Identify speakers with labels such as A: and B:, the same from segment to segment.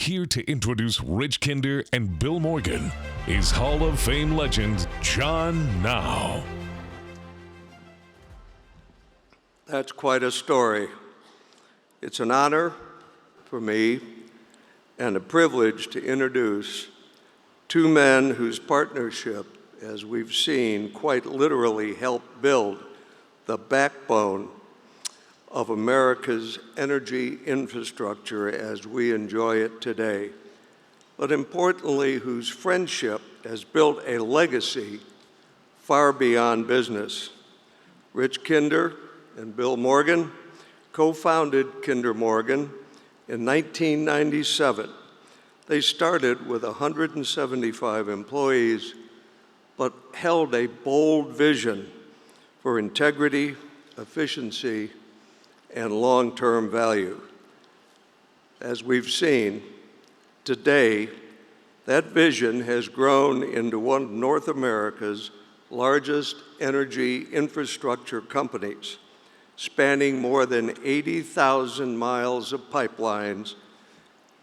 A: Here to introduce Rich Kinder and Bill Morgan is Hall of Fame legend John Now.
B: That's quite a story. It's an honor for me and a privilege to introduce two men whose partnership, as we've seen, quite literally helped build the backbone of America's energy infrastructure as we enjoy it today, but importantly, whose friendship has built a legacy far beyond business. Rich Kinder and Bill Morgan co-founded Kinder Morgan in 1997. They started with 175 employees, but held a bold vision for integrity, efficiency, and long-term value. As we've seen, today, that vision has grown into one of North America's largest energy infrastructure companies, spanning more than 80,000 miles of pipelines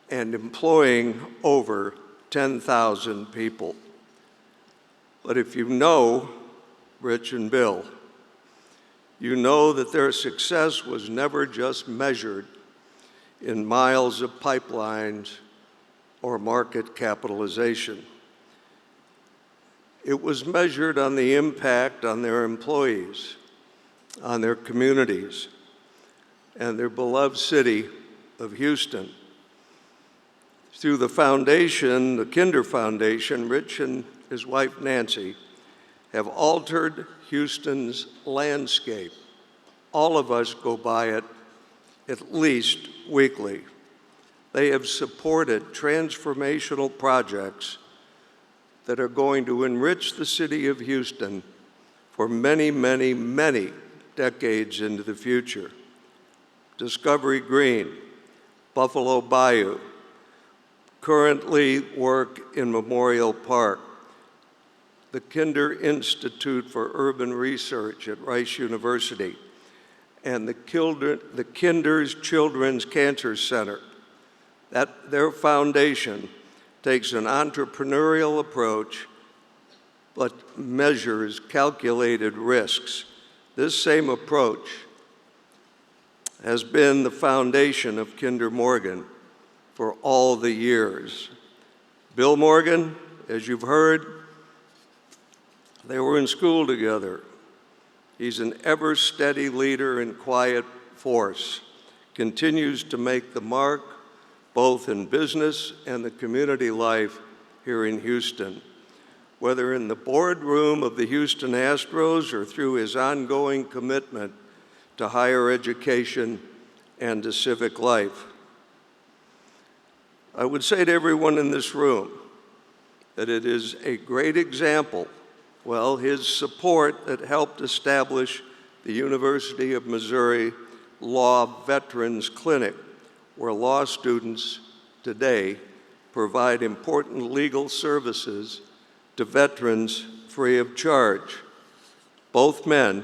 B: and employing over 10,000 people. But if you know Rich and Bill, you know that their success was never just measured in miles of pipelines or market capitalization. It was measured on the impact on their employees, on their communities, and their beloved city of Houston. Through the foundation, the Kinder Foundation, Rich and his wife Nancy have altered Houston's landscape. All of us go by it at least weekly. They have supported transformational projects that are going to enrich the city of Houston for many, many, many decades into the future. Discovery Green, Buffalo Bayou, currently work in Memorial Park, the Kinder Institute for Urban Research at Rice University, and the Kinder's Children's Cancer Center. Their foundation takes an entrepreneurial approach but measures calculated risks. This same approach has been the foundation of Kinder Morgan for all the years. Bill Morgan, as you've heard, they were in school together. He's an ever-steady leader and quiet force, continues to make the mark both in business and the community life here in Houston. Whether in the boardroom of the Houston Astros or through his ongoing commitment to higher education and to civic life. I would say to everyone in this room that it is a great example, his support that helped establish the University of Missouri Law Veterans Clinic, where law students today provide important legal services to veterans free of charge. Both men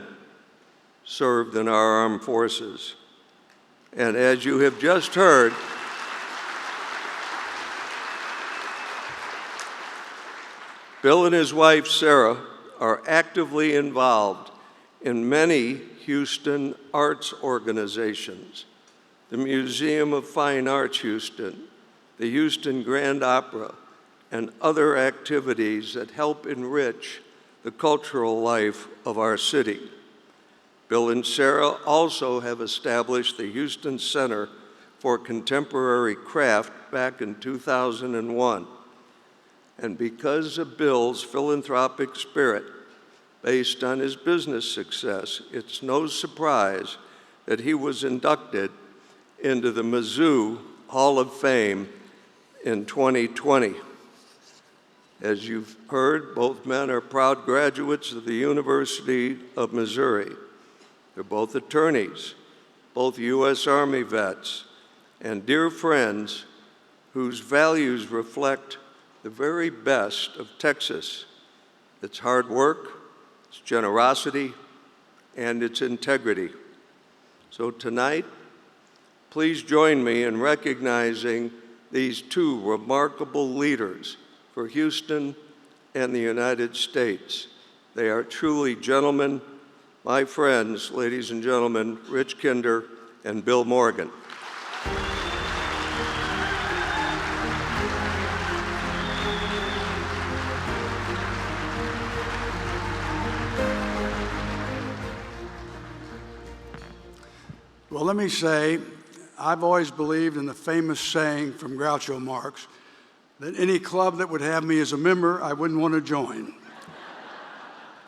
B: served in our armed forces. And as you have just heard, Bill and his wife, Sarah, are actively involved in many Houston arts organizations, the Museum of Fine Arts Houston, the Houston Grand Opera, and other activities that help enrich the cultural life of our city. Bill and Sarah also have established the Houston Center for Contemporary Craft back in 2001. And because of Bill's philanthropic spirit, based on his business success, it's no surprise that he was inducted into the Mizzou Hall of Fame in 2020. As you've heard, both men are proud graduates of the University of Missouri. They're both attorneys, both U.S. Army vets, and dear friends whose values reflect the very best of Texas. It's hard work, it's generosity, and its integrity. So tonight, please join me in recognizing these two remarkable leaders for Houston and the United States. They are truly gentlemen, my friends, ladies and gentlemen, Rich Kinder and Bill Morgan.
C: Well, let me say, I've always believed in the famous saying from Groucho Marx that any club that would have me as a member, I wouldn't want to join.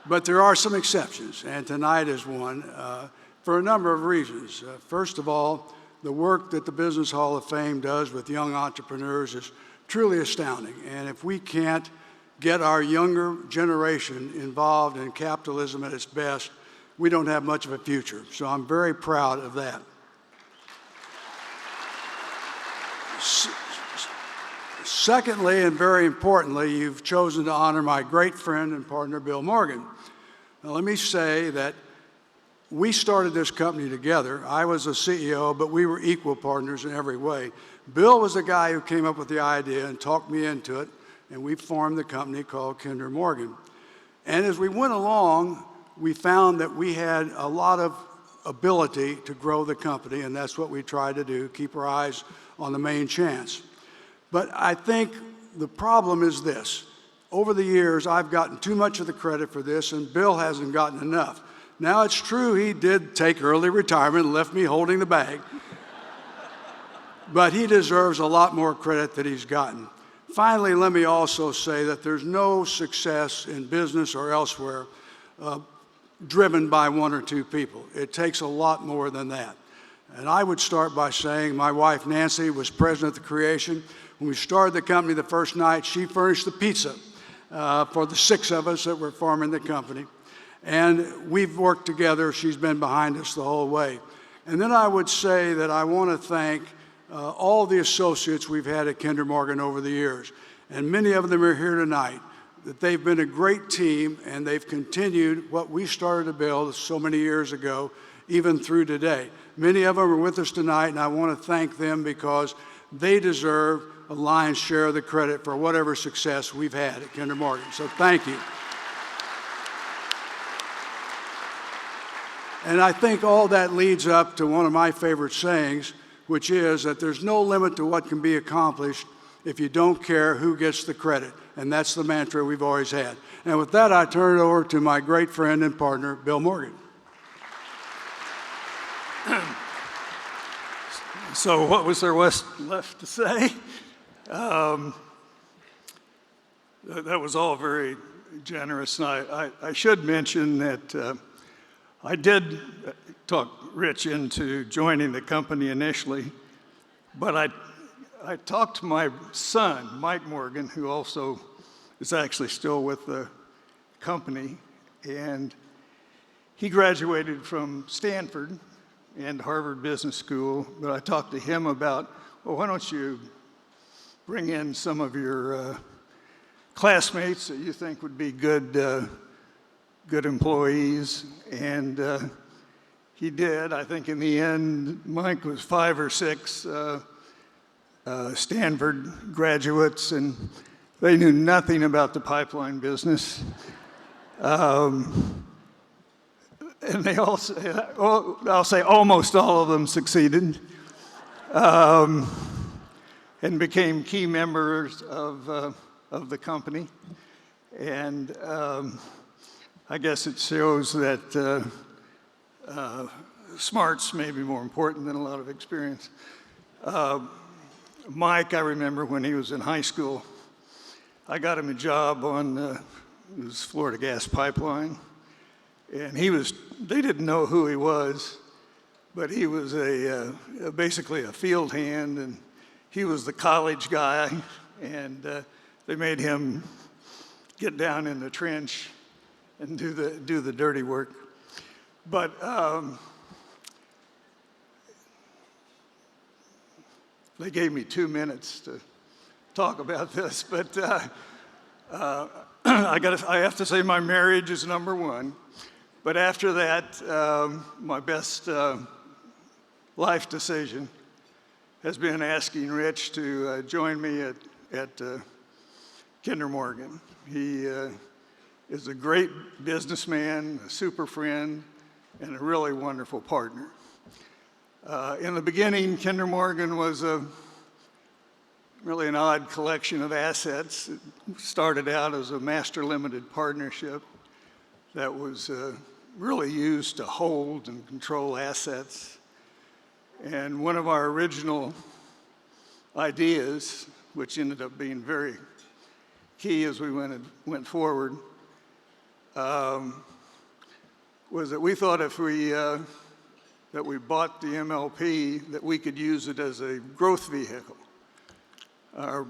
C: But there are some exceptions, and tonight is one, for a number of reasons. First of all, the work that the Business Hall of Fame does with young entrepreneurs is truly astounding. And if we can't get our younger generation involved in capitalism at its best, we don't have much of a future. So I'm very proud of that. Secondly, and very importantly, you've chosen to honor my great friend and partner, Bill Morgan. Now, let me say that we started this company together. I was a CEO, but we were equal partners in every way. Bill was the guy who came up with the idea and talked me into it, and we formed the company called Kinder Morgan. And as we went along, we found that we had a lot of ability to grow the company, and that's what we tried to do, keep our eyes on the main chance. But I think the problem is this. Over the years, I've gotten too much of the credit for this, and Bill hasn't gotten enough. Now, it's true he did take early retirement and left me holding the bag, but he deserves a lot more credit that he's gotten. Finally, let me also say that there's no success in business or elsewhere driven by one or two people. It takes a lot more than that. And I would start by saying my wife, Nancy, was present at the creation. When we started the company the first night, she furnished the pizza for the 6 of us that were forming the company. And we've worked together. She's been behind us the whole way. And then I would say that I want to thank all the associates we've had at Kinder Morgan over the years. And many of them are here tonight. That they've been a great team, and they've continued what we started to build so many years ago, even through today. Many of them are with us tonight, and I want to thank them because they deserve a lion's share of the credit for whatever success we've had at Kinder Morgan. So thank you. And I think all that leads up to one of my favorite sayings, which is that there's no limit to what can be accomplished if you don't care who gets the credit. And that's the mantra we've always had. And with that, I turn it over to my great friend and partner, Bill Morgan.
D: So what was there left to say? That was all very generous. And I should mention that I did talk Rich into joining the company initially, but I talked to my son, Mike Morgan, who also is actually still with the company, and he graduated from Stanford and Harvard Business School, but I talked to him about, well, why don't you bring in some of your classmates that you think would be good employees, and he did. I think in the end, Mike was 5 or 6 Stanford graduates, and they knew nothing about the pipeline business. And they also, I'll say almost all of them succeeded, and became key members of the company. And I guess it shows that smarts may be more important than a lot of experience. Mike, I remember when he was in high school, I got him a job on this Florida gas pipeline, and they didn't know who he was, but he was basically a field hand, and he was the college guy, and they made him get down in the trench and do the dirty work. But they gave me 2 minutes to talk about this, but I have to say my marriage is number one. But after that, my best life decision has been asking Rich to join me at Kinder Morgan. He is a great businessman, a super friend, and a really wonderful partner. In the beginning, Kinder Morgan was really an odd collection of assets. It started out as a master limited partnership that was really used to hold and control assets. And one of our original ideas, which ended up being very key as we went forward, was that we thought if we bought the MLP, that we could use it as a growth vehicle. Our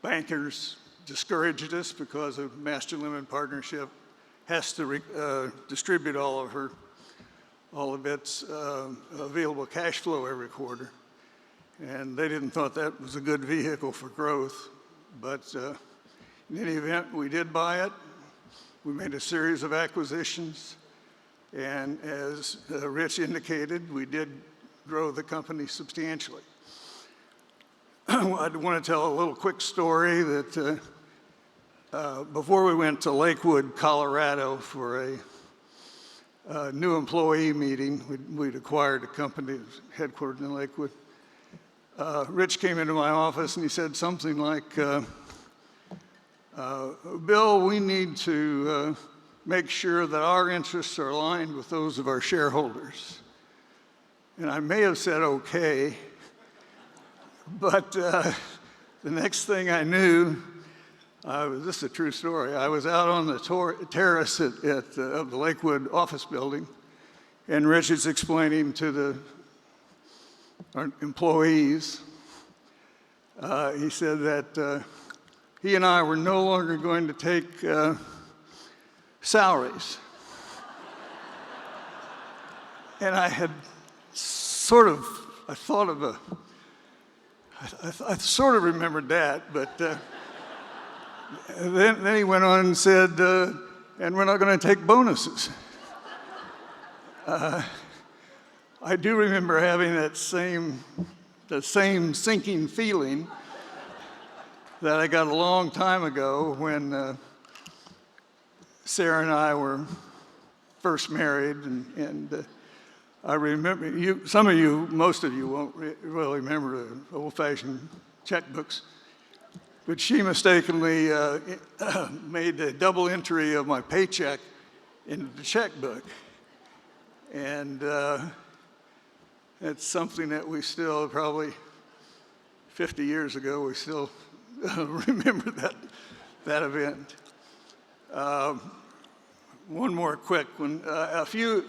D: bankers discouraged us because a master limited partnership has to distribute all of its available cash flow every quarter. And they didn't thought that was a good vehicle for growth. But in any event, we did buy it. We made a series of acquisitions. And as Rich indicated, we did grow the company substantially. I want to tell a little quick story that before we went to Lakewood, Colorado for a new employee meeting, we'd acquired a company that was headquartered in Lakewood. Rich came into my office and he said something like, Bill, we need to make sure that our interests are aligned with those of our shareholders. And I may have said okay, but the next thing I knew, this is a true story, I was out on the terrace of the Lakewood office building, and Rich is explaining to our employees, he said that he and I were no longer going to take salaries. And I had I sort of remembered that, but then he went on and said, and we're not going to take bonuses. I do remember having the same sinking feeling that I got a long time ago when Sarah and I were first married, and I remember, most of you won't really remember the old-fashioned checkbooks, but she mistakenly made a double entry of my paycheck into the checkbook. And it's something that we still, probably 50 years ago, we still remember that event. One more quick one. A few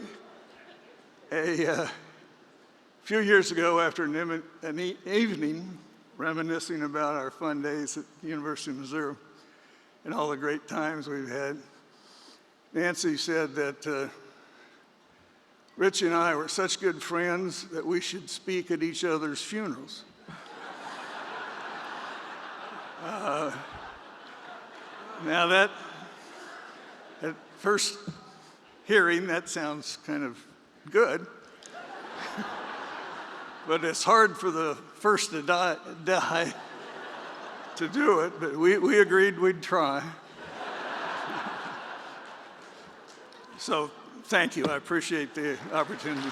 D: years ago, after an evening reminiscing about our fun days at the University of Missouri and all the great times we've had, Nancy said that Rich and I were such good friends that we should speak at each other's funerals. Now that, at first hearing, that sounds kind of good. But it's hard for the first to die to do it, but we agreed we'd try. So thank you, I appreciate the opportunity.